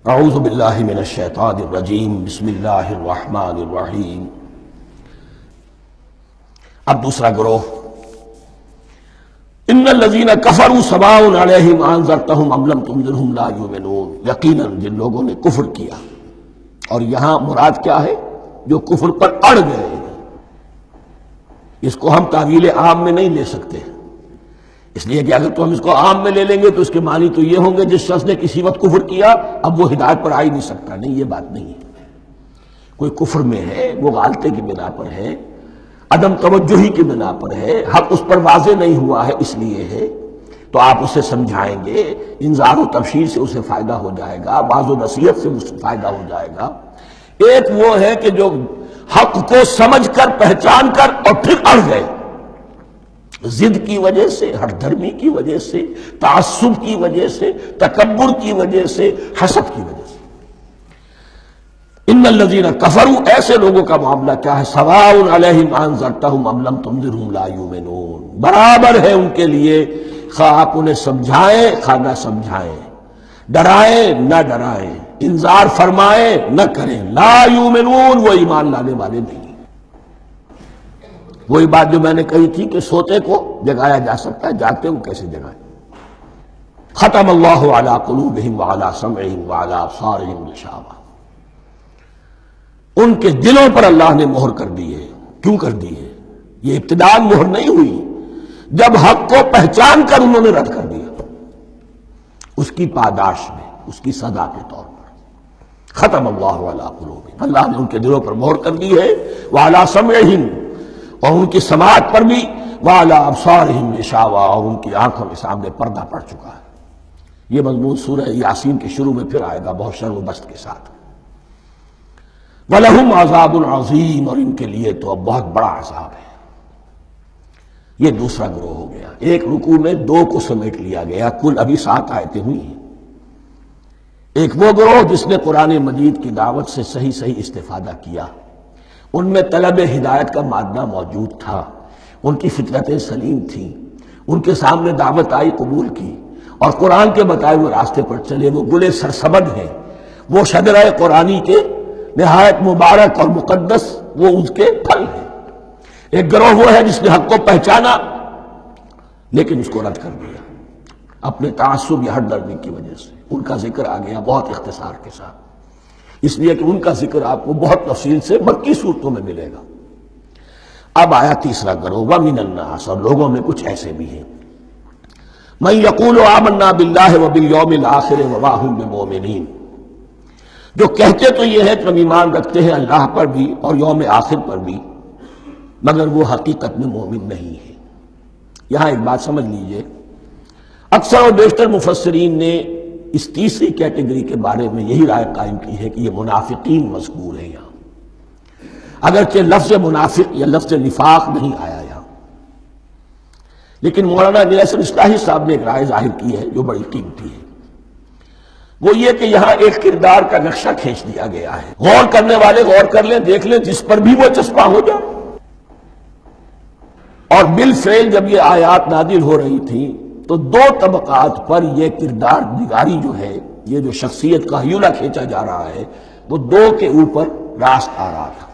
اعوذ باللہ من الشیطان الرجیم بسم اللہ الرحمن الرحیم۔ اب دوسرا گروہ، ان الذین کفروا سواء علیہم انذرتہم ام لم تنذرہم لا یؤمنون، یقیناً جن لوگوں نے کفر کیا، اور یہاں مراد کیا ہے؟ جو کفر پر اڑ گئے۔ اس کو ہم تعویل عام میں نہیں لے سکتے، اس لیے کہ اگر تو ہم اس کو عام میں لے لیں گے تو اس کے معنی تو یہ ہوں گے جس شخص نے کسی وقت کفر کیا اب وہ ہدایت پر آ ہی نہیں سکتا۔ نہیں، یہ بات نہیں ہے۔ کوئی کفر میں ہے، وہ غالطے کی بنا پر ہے، عدم توجہی کی بنا پر ہے، حق اس پر واضح نہیں ہوا ہے اس لیے ہے، تو آپ اسے سمجھائیں گے، انذار و تبشیر سے اسے فائدہ ہو جائے گا، واعظ و نصیحت سے اسے فائدہ ہو جائے گا۔ ایک وہ ہے کہ جو حق کو سمجھ کر پہچان کر اور پھر اڑ گئے، ضد کی وجہ سے، ہٹ دھرمی کی وجہ سے، تعصب کی وجہ سے، تکبر کی وجہ سے، حسد کی وجہ سے۔ ان الذین کفروا، ایسے لوگوں کا معاملہ کیا ہے؟ سواء علیہم انذرتہم ام لم تنذرہم لا یؤمنون، برابر ہے ان کے لیے، خواہ آپ انہیں سمجھائیں خواہ نہ سمجھائیں، ڈرائیں نہ ڈرائیں، انذار فرمائیں نہ کریں، لا یؤمنون، وہ ایمان لانے والے نہیں۔ وہی بات جو میں نے کہی تھی کہ سوتے کو جگایا جا سکتا ہے، جاگتے کو کیسے جگائیں؟ ختم اللہ علی قلوبہم وعلی سمعہم وعلی ابصارہم غشاوہ، ان کے دلوں پر اللہ نے مہر کر دی ہے۔ کیوں کر دی ہے؟ یہ ابتداءً مہر نہیں ہوئی، جب حق کو پہچان کر انہوں نے رد کر دیا، اس کی پاداش میں، اس کی سزا کے طور پر۔ ختم اللہ علی قلوبہم، اللہ نے ان کے دلوں پر مہر کر دی ہے، وعلی سمعہم، اور ان کی سماعت پر بھی، وعلی ابصارہم غشاوہ، اور ان کی آنکھوں کے سامنے پردہ پڑ چکا ہے۔ یہ مضمون سورہ یاسین کے شروع میں پھر آئے گا بہت شر و بست کے ساتھ۔ وَلَهُمْ عَذَابٌ عَظِيمٌ، اور ان کے لیے تو اب بہت بڑا عذاب ہے۔ یہ دوسرا گروہ ہو گیا، ایک رکوع میں دو کو سمیٹ لیا گیا، کل ابھی 7 آیتیں ہوئی ہیں۔ ایک وہ گروہ جس نے قرآن مجید کی دعوت سے صحیح استفادہ کیا، ان میں طلب ہدایت کا مادہ موجود تھا، ان کی فطرتیں سلیم تھیں، ان کے سامنے دعوت آئی، قبول کی، اور قرآن کے بتائے ہوئے راستے پر چلے۔ وہ گلے سرسبد ہیں، وہ شجرہ قرآنی کے نہایت مبارک اور مقدس، وہ اس کے پھل ہیں۔ ایک گروہ وہ ہے جس نے حق کو پہچانا لیکن اس کو رد کر دیا اپنے تعصب یا ہٹ درمی کی وجہ سے۔ ان کا ذکر آ گیا بہت اختصار کے ساتھ، اس لیے کہ ان کا ذکر آپ کو بہت تفصیل سے مکی صورتوں میں ملے گا۔ اب آیا تیسرا گروہ، وَمِنَ النَّاسِ، اور لوگوں میں کچھ ایسے بھی ہیں، مَن يَقُولُ آمَنَّا بِاللَّهِ وَبِالْيَوْمِ الْآخِرِ وَمَا هُم بِمُؤْمِنِينَ، جو کہتے تو یہ ہے کہ ہم ایمان رکھتے ہیں اللہ پر بھی اور یوم آخر پر بھی، مگر وہ حقیقت میں مومن نہیں ہے۔ یہاں ایک بات سمجھ لیجئے، اکثر اور بیشتر مفسرین نے اس تیسری کیٹیگری کے بارے میں یہی رائے قائم کی ہے کہ یہ منافقین مذکور ہیں یہاں، اگرچہ لفظ منافق یا لفظ نفاق نہیں آیا یہاں، لیکن مولانا نیلسن اصلاحی صاحب نے ایک رائے ظاہر کی ہے جو بڑی قیمتی ہے۔ وہ یہ کہ یہاں ایک کردار کا نقشہ کھینچ دیا گیا ہے، غور کرنے والے غور کر لیں، دیکھ لیں، جس پر بھی وہ چسپاں ہو جائے۔ اور بالفعل جب یہ آیات نازل ہو رہی تھیں تو دو طبقات پر یہ کردار نگاری جو ہے، یہ جو شخصیت کا ہیولہ کھینچا جا رہا ہے، وہ دو کے اوپر راست آ رہا تھا۔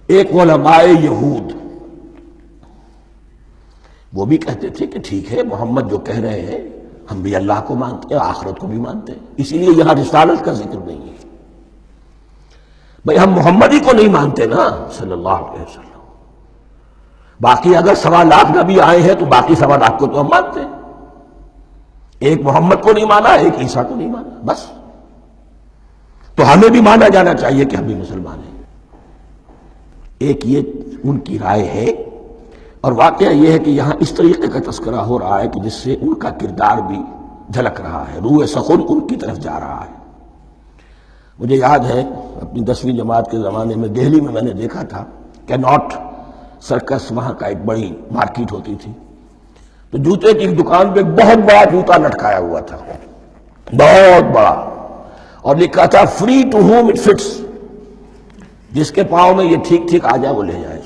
ایک علماء یہود، وہ بھی کہتے تھے کہ ٹھیک ہے، محمد جو کہہ رہے ہیں ہم بھی اللہ کو مانتے ہیں، آخرت کو بھی مانتے ہیں، اسی لیے یہاں رسالت کا ذکر نہیں ہے۔ بھئی ہم محمد ہی کو نہیں مانتے نا صلی اللہ علیہ وسلم، باقی اگر 1.25 لاکھ نبی آئے ہیں تو باقی 1.25 لاکھ کو تو ہم مانتے ہیں، ایک محمد کو نہیں مانا، ایک عیسیٰ کو نہیں مانا، بس تو ہمیں بھی مانا جانا چاہیے کہ ہم بھی مسلمان ہیں۔ ایک یہ ان کی رائے ہے، اور واقعہ یہ ہے کہ یہاں اس طریقے کا تذکرہ ہو رہا ہے کہ جس سے ان کا کردار بھی جھلک رہا ہے، روح سخن ان کی طرف جا رہا ہے۔ مجھے یاد ہے اپنی 10ویں جماعت کے زمانے میں دہلی میں نے دیکھا تھا کہ ناٹ سرکس، وہاں کا ایک بڑی مارکیٹ ہوتی تھی، تو جوتے کی ایک دکان پہ بہت بڑا جوتا لٹکایا ہوا تھا، بہت بڑا، اور لکھا تھا free to home it fits, جس کے پاؤں میں یہ ٹھیک ٹھیک آ جائے وہ لے جائے۔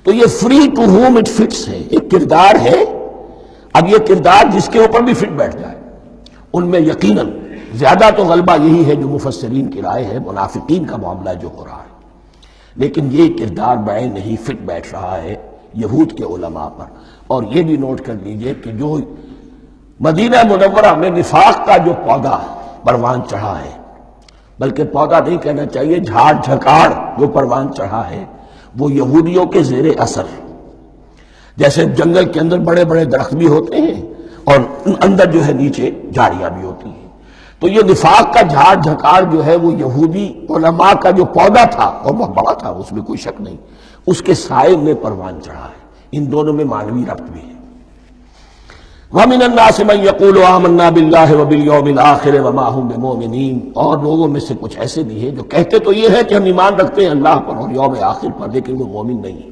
تو یہ free to home it fits ہے، ایک کردار ہے، اب یہ کردار جس کے اوپر بھی فٹ بیٹھ جائے، ان میں یقیناً زیادہ تو غلبہ یہی ہے جو مفسرین کی رائے ہے، منافقین کا معاملہ جو ہو رہا ہے، لیکن یہ کردار بعین نہیں فٹ بیٹھ رہا ہے یہود کے علماء پر۔ اور یہ بھی نوٹ کر لیجئے کہ جو مدینہ منورہ میں نفاق کا جو پودا پروان چڑھا ہے، بلکہ پودا نہیں کہنا چاہیے، جھاڑ جھکاڑ جو پروان چڑھا ہے، وہ یہودیوں کے زیر اثر، جیسے جنگل کے اندر بڑے بڑے درخت بھی ہوتے ہیں اور اندر جو ہے نیچے جھاڑیاں بھی ہوتی ہیں، تو یہ نفاق کا جھاڑ جھکاڑ جو ہے وہ یہودی علماء کا جو پودا تھا اور بہت بڑا تھا، اس میں کوئی شک نہیں، اس کے سائے میں پروان چڑھا ہے۔ ان دونوں میں معنوی ربط بھی ہے۔ وَمِنَ النَّاسِ مَن يَقُولُ آمَنَّا بِاللَّهِ وَبِالْيَوْمِ الْآخِرِ وَمَا هُمْ بِمُؤْمِنِينَ، اور لوگوں میں سے کچھ ایسے بھی ہیں جو کہتے تو یہ ہے کہ ہم ایمان رکھتے ہیں اللہ پر اور یوم آخر پر، لیکن وہ مومن نہیں ہیں۔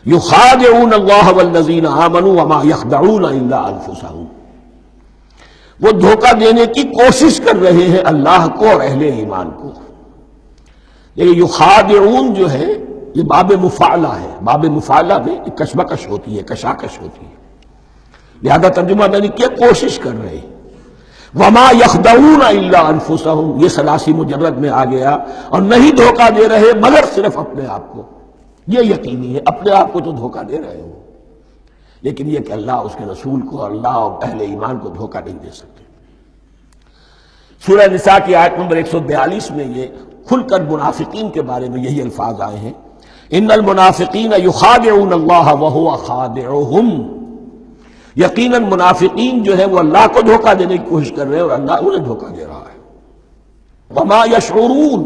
يُخَادِعُونَ اللَّهَ وَالَّذِينَ آمَنُوا وَمَا يَخْدَعُونَ إِلَّا أَنفُسَهُمْ، وہ دھوکہ دینے کی کوشش کر رہے ہیں اللہ کو اور اہل ایمان کو۔ لیکن یخادعون جو ہے یہ باب مفعلہ ہے، باب مفعلہ میں کشمکش ہوتی ہے، کشاکش ہوتی ہے، لہذا ترجمہ میں نے کیا کوشش کر رہے ہیں۔ وما یخدعون الا انفسهم، یہ ثلاثی مجرد میں آ گیا، اور نہیں دھوکہ دے رہے مگر صرف اپنے آپ کو۔ یہ یقینی ہے اپنے آپ کو تو دھوکہ دے رہے ہو، لیکن یہ کہ اللہ اس کے رسول کو، اللہ اور اہل ایمان کو دھوکہ نہیں دے سکتے۔ سورہ نساء کی آیت نمبر 142 میں یہ کھل کر منافقین کے بارے میں یہی الفاظ آئے ہیں، ان المنافقین یخادعون اللہ وہو خادعہم، یقیناً منافقین جو ہے وہ اللہ کو دھوکہ دینے کی کوشش کر رہے ہیں اور اللہ انہیں دھوکہ دے رہا ہے۔ وما یشعرون،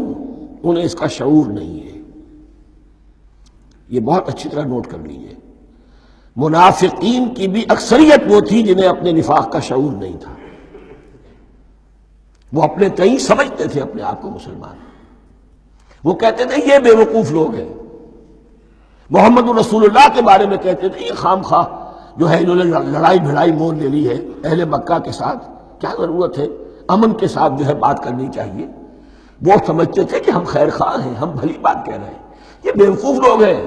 انہیں اس کا شعور نہیں ہے۔ یہ بہت اچھی طرح نوٹ کر لیجیے، منافقین کی بھی اکثریت وہ تھی جنہیں اپنے نفاق کا شعور نہیں تھا، وہ اپنے کہیں سمجھتے تھے اپنے آپ کو مسلمان، وہ کہتے تھے یہ بے وقوف لوگ ہیں، محمد رسول اللہ کے بارے میں کہتے تھے یہ خام خواہ جو ہے انہوں نے لڑائی بھڑائی مول لے لی ہے اہل مکہ کے ساتھ، کیا ضرورت ہے، امن کے ساتھ جو ہے بات کرنی چاہیے۔ وہ سمجھتے تھے کہ ہم خیر خواہ ہیں، ہم بھلی بات کہہ رہے ہیں، یہ بے وقوف لوگ ہیں،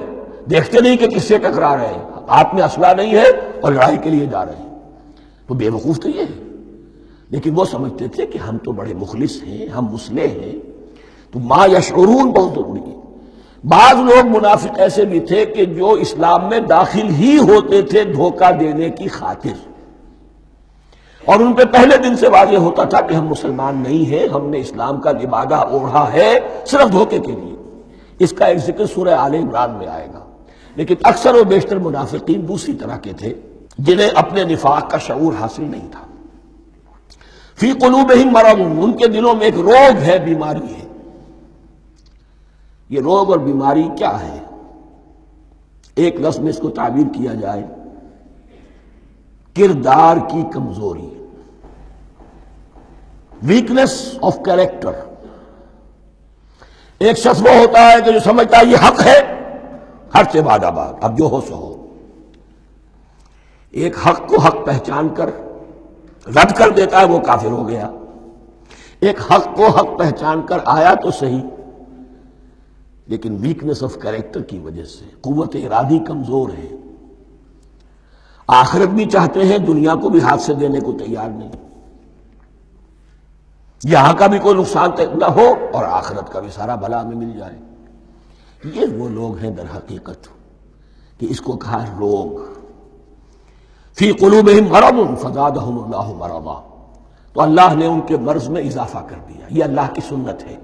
دیکھتے نہیں کہ کس سے ٹکرا رہے ہیں، ہاتھ میں اسلحہ نہیں ہے اور لڑائی کے لیے جا رہے ہیں، تو بے وقوف تو یہ ہے۔ لیکن وہ سمجھتے تھے کہ ہم تو بڑے مخلص ہیں، ہم مصلح ہیں، تو ما یشعرون بہت ضروری ہے۔ بعض لوگ منافق ایسے بھی تھے کہ جو اسلام میں داخل ہی ہوتے تھے دھوکہ دینے کی خاطر، اور ان پہ پہلے دن سے واضح ہوتا تھا کہ ہم مسلمان نہیں ہیں، ہم نے اسلام کا لبادہ اوڑھا ہے صرف دھوکے کے لیے۔ اس کا ایک ذکر سورہ آل عمران میں آئے گا۔ لیکن اکثر و بیشتر منافقین دوسری طرح کے تھے جنہیں اپنے نفاق کا شعور حاصل نہیں تھا۔ فی قلوبہم مرض، ان کے دلوں میں ایک روگ ہے، بیماری ہے۔ یہ روگ اور بیماری کیا ہے؟ ایک لفظ میں اس کو تعبیر کیا جائے، کردار کی کمزوری، ویکنس آف کیریکٹر۔ ایک شخص وہ ہوتا ہے کہ جو سمجھتا ہے یہ حق ہے، حق سے بعد آباد، اب جو ہو سو ہو۔ ایک حق کو حق پہچان کر رد کر دیتا ہے، وہ کافر ہو گیا۔ ایک حق کو حق پہچان کر آیا تو صحیح، لیکن ویکنس آف کیریکٹر کی وجہ سے قوت ارادی کمزور ہے، آخرت بھی چاہتے ہیں، دنیا کو بھی ہاتھ سے دینے کو تیار نہیں، یہاں کا بھی کوئی نقصان نہ ہو اور آخرت کا بھی سارا بھلا ہمیں مل جائے۔ یہ وہ لوگ ہیں در حقیقت کہ اس کو کہا روگ۔ فی قلوبہم مرض فزادہم اللہ مرضا، تو اللہ نے ان کے مرض میں اضافہ کر دیا۔ یہ اللہ کی سنت ہے،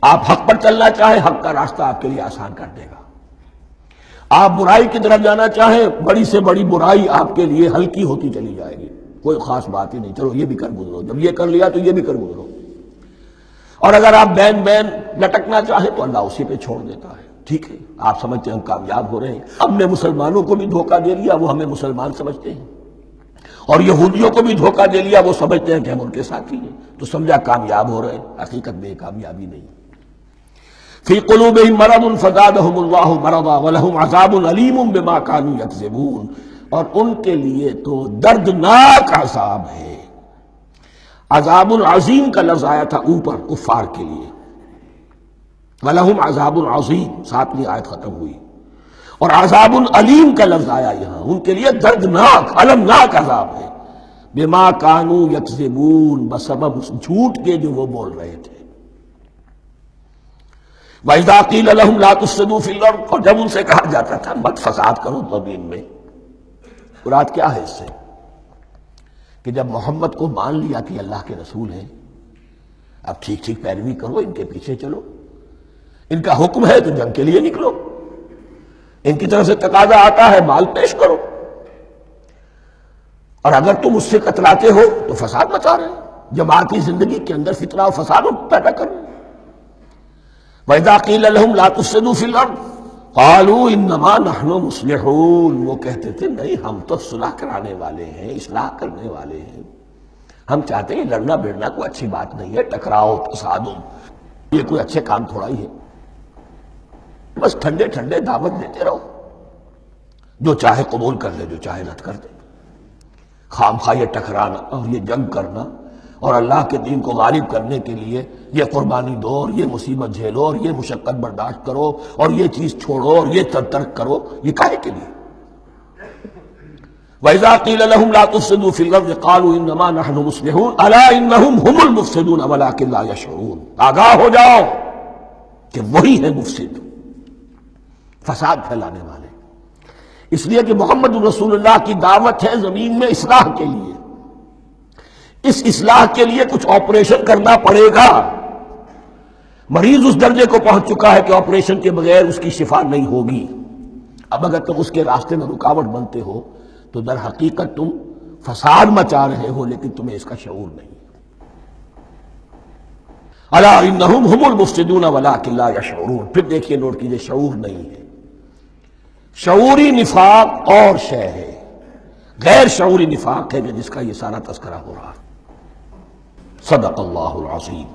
آپ حق پر چلنا چاہیں حق کا راستہ آپ کے لیے آسان کر دے گا، آپ برائی کی طرف جانا چاہیں بڑی سے بڑی برائی آپ کے لیے ہلکی ہوتی چلی جائے گی، کوئی خاص بات ہی نہیں، چلو یہ بھی کر گزرو، جب یہ کر لیا تو یہ بھی کر گزرو۔ اور اگر آپ بین بین لٹکنا چاہیں تو اللہ اسی پہ چھوڑ دیتا ہے۔ ٹھیک ہے، آپ سمجھتے ہیں ہم کامیاب ہو رہے ہیں، ہم نے مسلمانوں کو بھی دھوکہ دے لیا، وہ ہمیں مسلمان سمجھتے ہیں، اور یہودیوں کو بھی دھوکہ دے لیا، وہ سمجھتے ہیں کہ ہم ان کے ساتھی ہیں، تو سمجھا کامیاب ہو رہے ہیں، حقیقت میں کامیابی نہیں۔ فی قلوبہم مرض فزادہم اللہ مرضا ولہم عذاب علیم بما کانوا یکذبون، اور ان کے لیے تو دردناک عذاب ہے۔ عذاب عظیم کا لفظ آیا تھا اوپر کفار کے لیے، وَلَهُمْ عَذَابٌ عَظِيمٌ، 7ویں آیت ختم ہوئی، اور عذاب علیم کا لفظ آیا یہاں، ان کے لیے دردناک المناک عذاب ہے۔ بما کانوا یکذبون، بسبب اس جھوٹ کے جو وہ بول رہے تھے۔ وَإِذَا قِيلَ لَهُمْ لَا تُفْسِدُوا فِي الْأَرْضِ، اور جب ان سے کہا جاتا تھا مت فساد کرو زمین میں۔ مراد کیا ہے اس سے؟ کہ جب محمد کو مان لیا کہ اللہ کے رسول ہیں، اب ٹھیک ٹھیک پیروی کرو، ان کے پیچھے چلو، ان کا حکم ہے تو جنگ کے لیے نکلو، ان کی طرف سے تقاضا آتا ہے مال پیش کرو، اور اگر تم اس سے کتراتے ہو تو فساد مچا رہے ہیں، جماعتی زندگی کے اندر فتنہ و فساد پیدا کر رہے ہیں۔ وَإِذَا قِيلَ لَهُمْ لَا تُفْسِدُوا فِي الْأَرْضِ قَالُوا إِنَّمَا نَحْنُ مُصْلِحُونَ، وہ کہتے تھے نہیں ہم تو صلح کرانے والے ہیں، اصلاح کرنے والے ہیں، ہم چاہتے ہیں لڑنا بھیڑنا کوئی اچھی بات نہیں ہے، ٹکراؤ تصادم یہ کوئی اچھے کام تھوڑا ہی ہے، بس ٹھنڈے ٹھنڈے دعوت دیتے رہو، جو چاہے قبول کر لے جو چاہے رد کر دے، خام خواہ یہ ٹکرانا اور یہ جنگ کرنا اور اللہ کے دین کو غالب کرنے کے لیے یہ قربانی دو اور یہ مصیبت جھیلو اور یہ مشقت برداشت کرو اور یہ چیز چھوڑو اور یہ ترک کرو، یہ کاہے کے لیے؟ وَإِذَا قِيلَ لَهُمْ لَا تُفْسِدُوا فِي الْأَرْضِ قَالُوا إِنَّمَا نَحْنُ مُصْلِحُونَ أَلَا إِنَّهُمْ هُمُ الْمُفْسِدُونَ وَلَٰكِن لَا يَشْعُرُونَ، آگاہ ہو جاؤ کہ وہی ہے مفسد، فساد پھیلانے والے، اس لیے کہ محمد رسول اللہ کی دعوت ہے زمین میں اصلاح کے لیے، اس اصلاح کے لیے کچھ آپریشن کرنا پڑے گا، مریض اس درجے کو پہنچ چکا ہے کہ آپریشن کے بغیر اس کی شفا نہیں ہوگی، اب اگر تم اس کے راستے میں رکاوٹ بنتے ہو تو در حقیقت تم فساد مچا رہے ہو لیکن تمہیں اس کا شعور نہیں۔ الا انہم ہم المفسدون ولکن لا یشعرون، پھر دیکھیے نوٹ کیجئے شعور نہیں ہے، شعوری نفاق اور شے ہے، غیر شعوری نفاق ہے کہ جس کا یہ سارا تذکرہ ہو رہا ہے۔ صدق اللہ العظیم۔